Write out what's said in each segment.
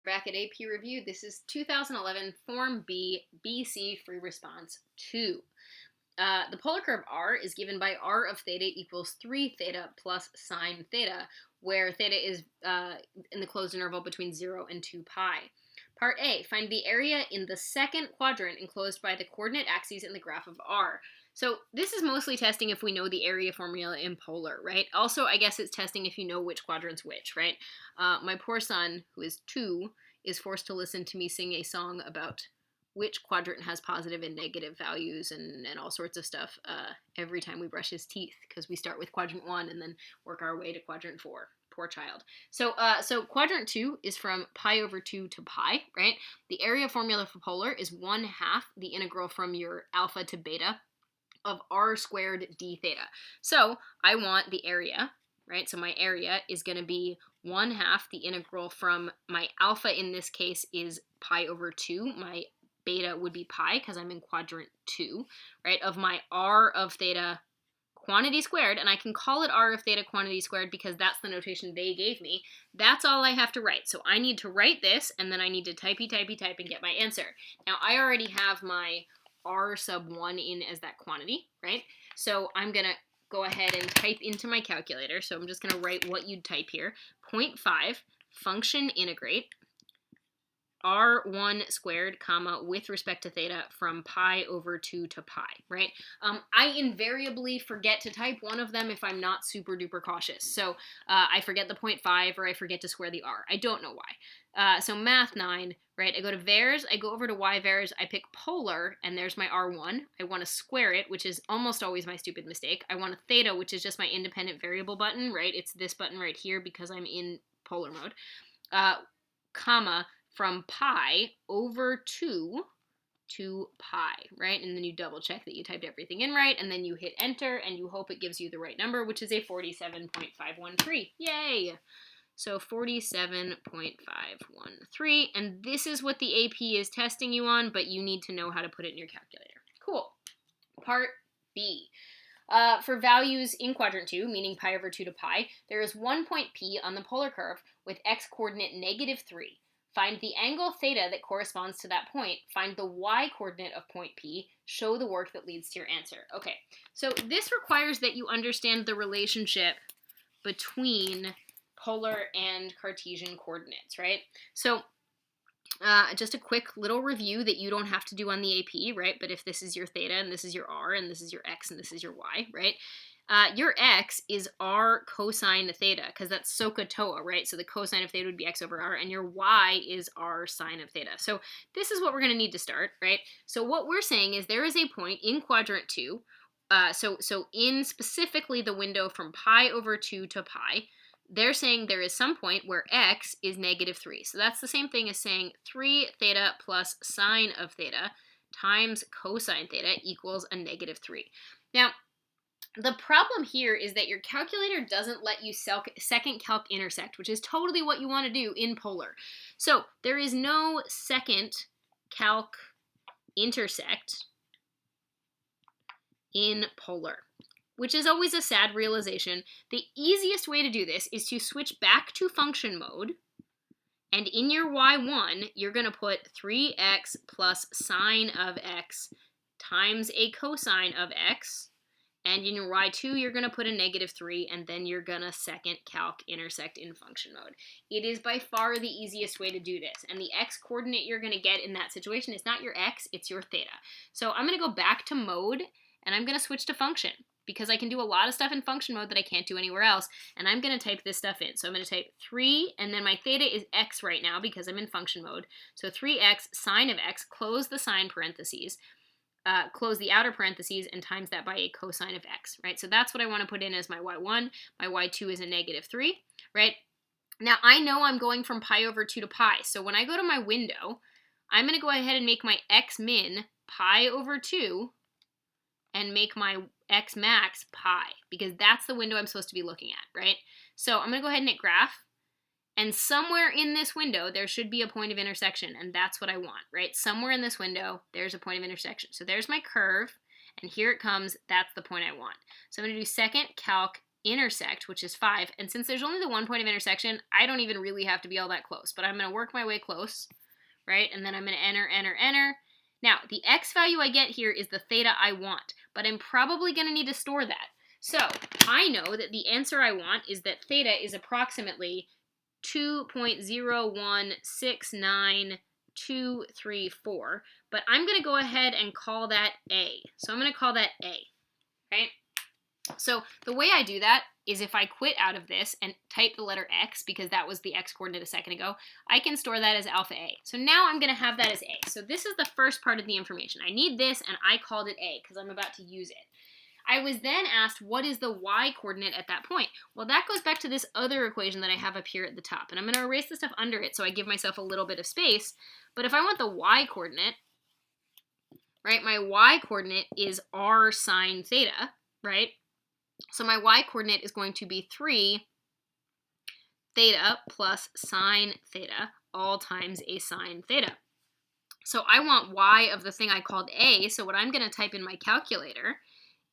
back at AP Review. This is 2011 Form B, BC Free Response 2. The polar curve R is given by R of theta equals 3 theta plus sine theta, where theta is in the closed interval between 0 and 2 pi. Part A, find the area in the second quadrant enclosed by the coordinate axes in the graph of R. So this is mostly testing if we know the area formula in polar, right? Also, I guess it's testing if you know which quadrant's which, right? My poor son, who is 2, is forced to listen to me sing a song about which quadrant has positive and negative values and all sorts of stuff every time we brush his teeth, because we start with quadrant 1 and then work our way to quadrant 4. Poor child. So quadrant 2 is from pi over 2 to pi, right? The area formula for polar is 1/2 the integral from your alpha to beta of r squared d theta. So I want the area, right? So my area is going to be 1/2 the integral from my alpha, in this case, is pi over 2. My beta would be pi because I'm in quadrant 2, right? Of my r of theta quantity squared, and I can call it r of theta quantity squared because that's the notation they gave me. That's all I have to write. So I need to write this, and then I need to type and get my answer. Now I already have my r sub 1 in as that quantity, right? So I'm going to go ahead and type into my calculator. So I'm just going to write what you'd type here. 0.5 function integrate r1 squared, comma, with respect to theta from pi over 2 to pi, right? I invariably forget to type one of them if I'm not super duper cautious. So I forget the 0.5 or I forget to square the r. I don't know why. So math 9, right? I go to vars, I go over to y vars, I pick polar, and there's my r1. I want to square it, which is almost always my stupid mistake. I want a theta, which is just my independent variable button, right? It's this button right here because I'm in polar mode, comma, from pi over 2 to pi, right? And then you double check that you typed everything in right, and then you hit enter, and you hope it gives you the right number, which is a 47.513. Yay! So 47.513, and this is what the AP is testing you on, but you need to know how to put it in your calculator. Cool. Part B. For values in quadrant 2, meaning pi over 2 to pi, there is one point P on the polar curve with x-coordinate -3. Find the angle theta that corresponds to that point. Find the y-coordinate of point P. Show the work that leads to your answer. Okay, so this requires that you understand the relationship between polar and Cartesian coordinates, right? So just a quick little review that you don't have to do on the AP, right? But if this is your theta and this is your r and this is your x and this is your y, right? Your x is r cosine theta, because that's SOHCAHTOA, right? So the cosine of theta would be x over r, and your y is r sine of theta. So this is what we're going to need to start, right? So what we're saying is there is a point in quadrant 2, so in specifically the window from pi over 2 to pi, they're saying there is some point where x is -3. So that's the same thing as saying 3 theta plus sine of theta times cosine theta equals a -3. Now, the problem here is that your calculator doesn't let you second calc intersect, which is totally what you want to do in polar. So there is no second calc intersect in polar, which is always a sad realization. The easiest way to do this is to switch back to function mode, and in your y1, you're going to put 3x plus sine of x times a cosine of x, and in your y2, you're going to put a -3, and then you're going to second calc intersect in function mode. It is by far the easiest way to do this, and the x-coordinate you're going to get in that situation is not your x, it's your theta. So I'm going to go back to mode, and I'm going to switch to function, because I can do a lot of stuff in function mode that I can't do anywhere else, and I'm going to type this stuff in. So I'm going to type 3, and then my theta is x right now because I'm in function mode. So 3x sine of x, close the sine parentheses, close the outer parentheses, and times that by a cosine of x, right? So that's what I want to put in as my y1. My y2 is a -3, right? Now, I know I'm going from pi over 2 to pi, so when I go to my window, I'm going to go ahead and make my x min pi over 2 and make my x max pi, because that's the window I'm supposed to be looking at, right? So I'm going to go ahead and hit graph, and somewhere in this window, there should be a point of intersection, and that's what I want, right? Somewhere in this window, there's a point of intersection. So there's my curve, and here it comes. That's the point I want. So I'm going to do second calc intersect, which is 5. And since there's only the one point of intersection, I don't even really have to be all that close. But I'm going to work my way close, right? And then I'm going to enter, enter, enter. Now, the x value I get here is the theta I want, but I'm probably going to need to store that. So I know that the answer I want is that theta is approximately 2.0169234, but I'm going to go ahead and call that A. So I'm going to call that A, right? So the way I do that is if I quit out of this and type the letter x, because that was the x coordinate a second ago, I can store that as alpha A. So now I'm going to have that as A. So this is the first part of the information. I need this, and I called it A because I'm about to use it. I was then asked, what is the y coordinate at that point? Well, that goes back to this other equation that I have up here at the top. And I'm going to erase the stuff under it so I give myself a little bit of space. But if I want the y coordinate, right, my y coordinate is r sine theta, right? So my y coordinate is going to be 3 theta plus sine theta, all times a sine theta. So I want y of the thing I called A, so what I'm going to type in my calculator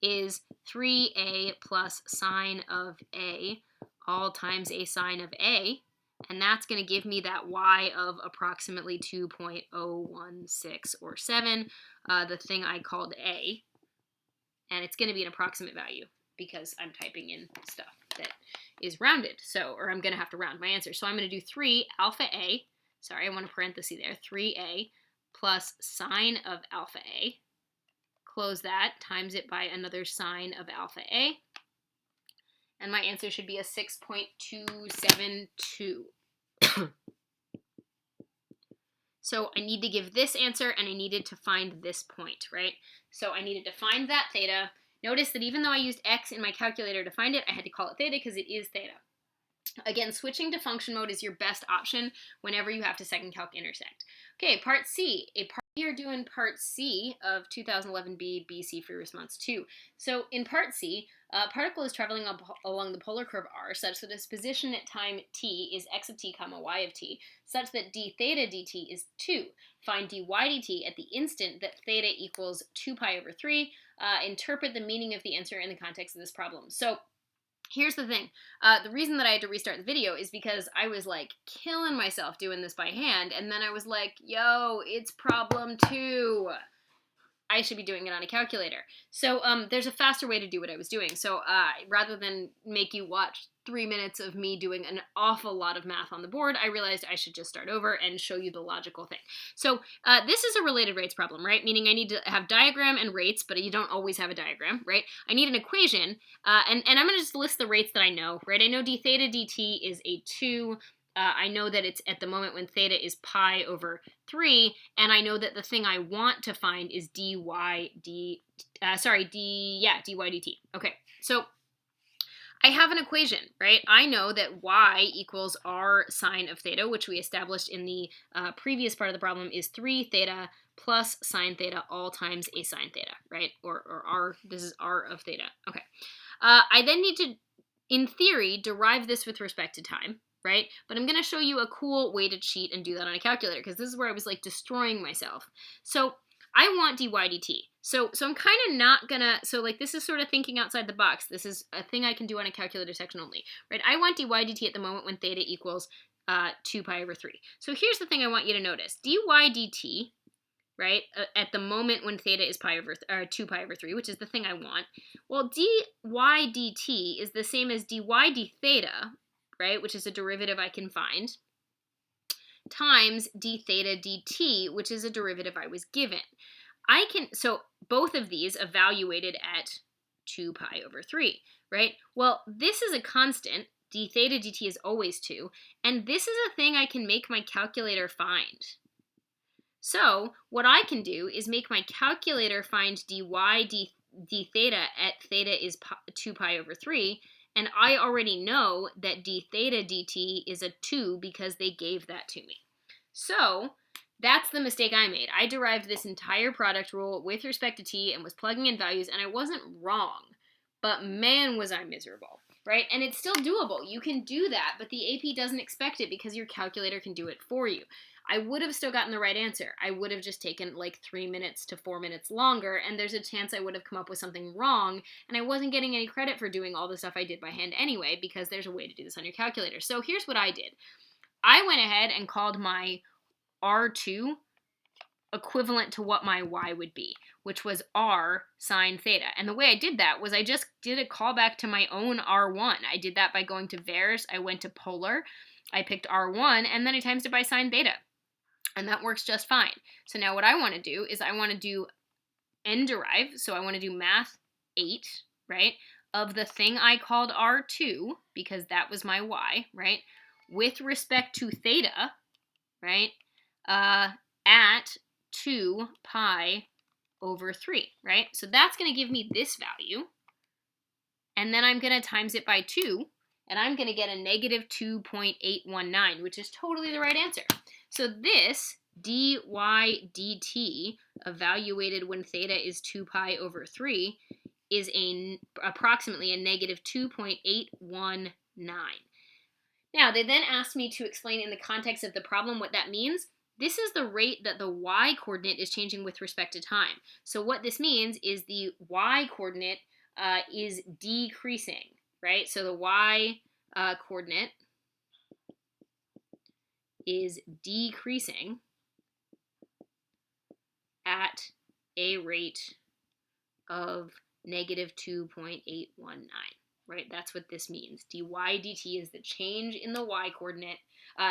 is 3a plus sine of A, all times a sine of A, and that's going to give me that y of approximately 2.016 or 7, the thing I called A, and it's going to be an approximate value, because I'm typing in stuff that is rounded, or I'm going to have to round my answer. So I'm going to do 3 alpha A, sorry, I want a parenthesis there, 3a plus sine of alpha A, close that, times it by another sine of alpha A, and my answer should be a 6.272. So I need to give this answer, and I needed to find this point, right? So I needed to find that theta. Notice that even though I used x in my calculator to find it, I had to call it theta because it is theta. Again, switching to function mode is your best option whenever you have to second calc intersect. Okay, part C. You're doing part C of 2011B BC free response 2. So in part C, a particle is traveling along the polar curve r such that its position at time t is x of t comma y of t, such that d theta dt is 2. Find dy dt at the instant that theta equals 2 pi over 3. Interpret the meaning of the answer in the context of this problem. So here's the thing. The reason that I had to restart the video is because I was like killing myself doing this by hand, and then I was like, yo, it's problem 2. I should be doing it on a calculator. So there's a faster way to do what I was doing. So rather than make you watch 3 minutes of me doing an awful lot of math on the board, I realized I should just start over and show you the logical thing. So this is a related rates problem, right? Meaning I need to have diagram and rates, but you don't always have a diagram, right? I need an equation, and I'm going to just list the rates that I know, right? I know d theta dt is a 2. I know that it's at the moment when theta is pi over 3, and I know that the thing I want to find is dy dt. Okay, so I have an equation, right? I know that y equals r sine of theta, which we established in the previous part of the problem, is 3 theta plus sine theta all times a sine theta, right? Or r, this is r of theta. Okay. I then need to, in theory, derive this with respect to time, right? But I'm going to show you a cool way to cheat and do that on a calculator, because this is where I was like destroying myself. So I want dy dt. So I'm kind of not gonna, so like this is sort of thinking outside the box. This is a thing I can do on a calculator section only, right? I want dy dt at the moment when theta equals 2 pi over 3. So here's the thing I want you to notice. Dy dt, right, at the moment when theta is 2 pi over 3, which is the thing I want. Well, dy dt is the same as dy d theta, right, which is a derivative I can find, times d theta dt, which is a derivative I was given. So both of these evaluated at 2 pi over 3, right? Well, this is a constant. D theta dt is always 2, and this is a thing I can make my calculator find. So what I can do is make my calculator find dy d theta at theta is 2 pi over 3, and I already know that d theta dt is a 2 because they gave that to me. So that's the mistake I made. I derived this entire product rule with respect to t and was plugging in values, and I wasn't wrong, but man was I miserable. right? And it's still doable. You can do that, but the AP doesn't expect it because your calculator can do it for you. I would have still gotten the right answer. I would have just taken like 3 minutes to 4 minutes longer, and there's a chance I would have come up with something wrong, and I wasn't getting any credit for doing all the stuff I did by hand anyway, because there's a way to do this on your calculator. So here's what I did. I went ahead and called my R2 equivalent to what my y would be, which was r sine theta. And the way I did that was I just did a callback to my own r1. I did that by going to vars, I went to polar, I picked r1, and then I times it by sine theta. And that works just fine. So now what I want to do is I want to do n derive, so I want to do math 8, right, of the thing I called r2, because that was my y, right, with respect to theta, right, at 2 pi over 3, right? So that's going to give me this value, and then I'm going to times it by 2, and I'm going to get a negative 2.819, which is totally the right answer. So this dy dt evaluated when theta is 2 pi over 3 is approximately a negative 2.819. Now, they then asked me to explain in the context of the problem what that means. This is the rate that the y-coordinate is changing with respect to time. So what this means is the y-coordinate is decreasing, right? So the y-coordinate is decreasing at a rate of negative 2.819, right? That's what this means. dy dt is the change in the y-coordinate.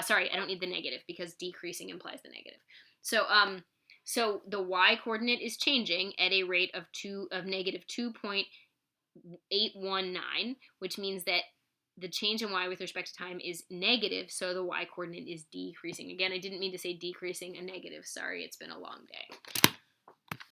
Sorry, I don't need the negative because decreasing implies the negative. So so the y-coordinate is changing at a rate of negative 2.819, which means that the change in y with respect to time is negative, so the y-coordinate is decreasing. Again, I didn't mean to say decreasing a negative. Sorry, it's been a long day.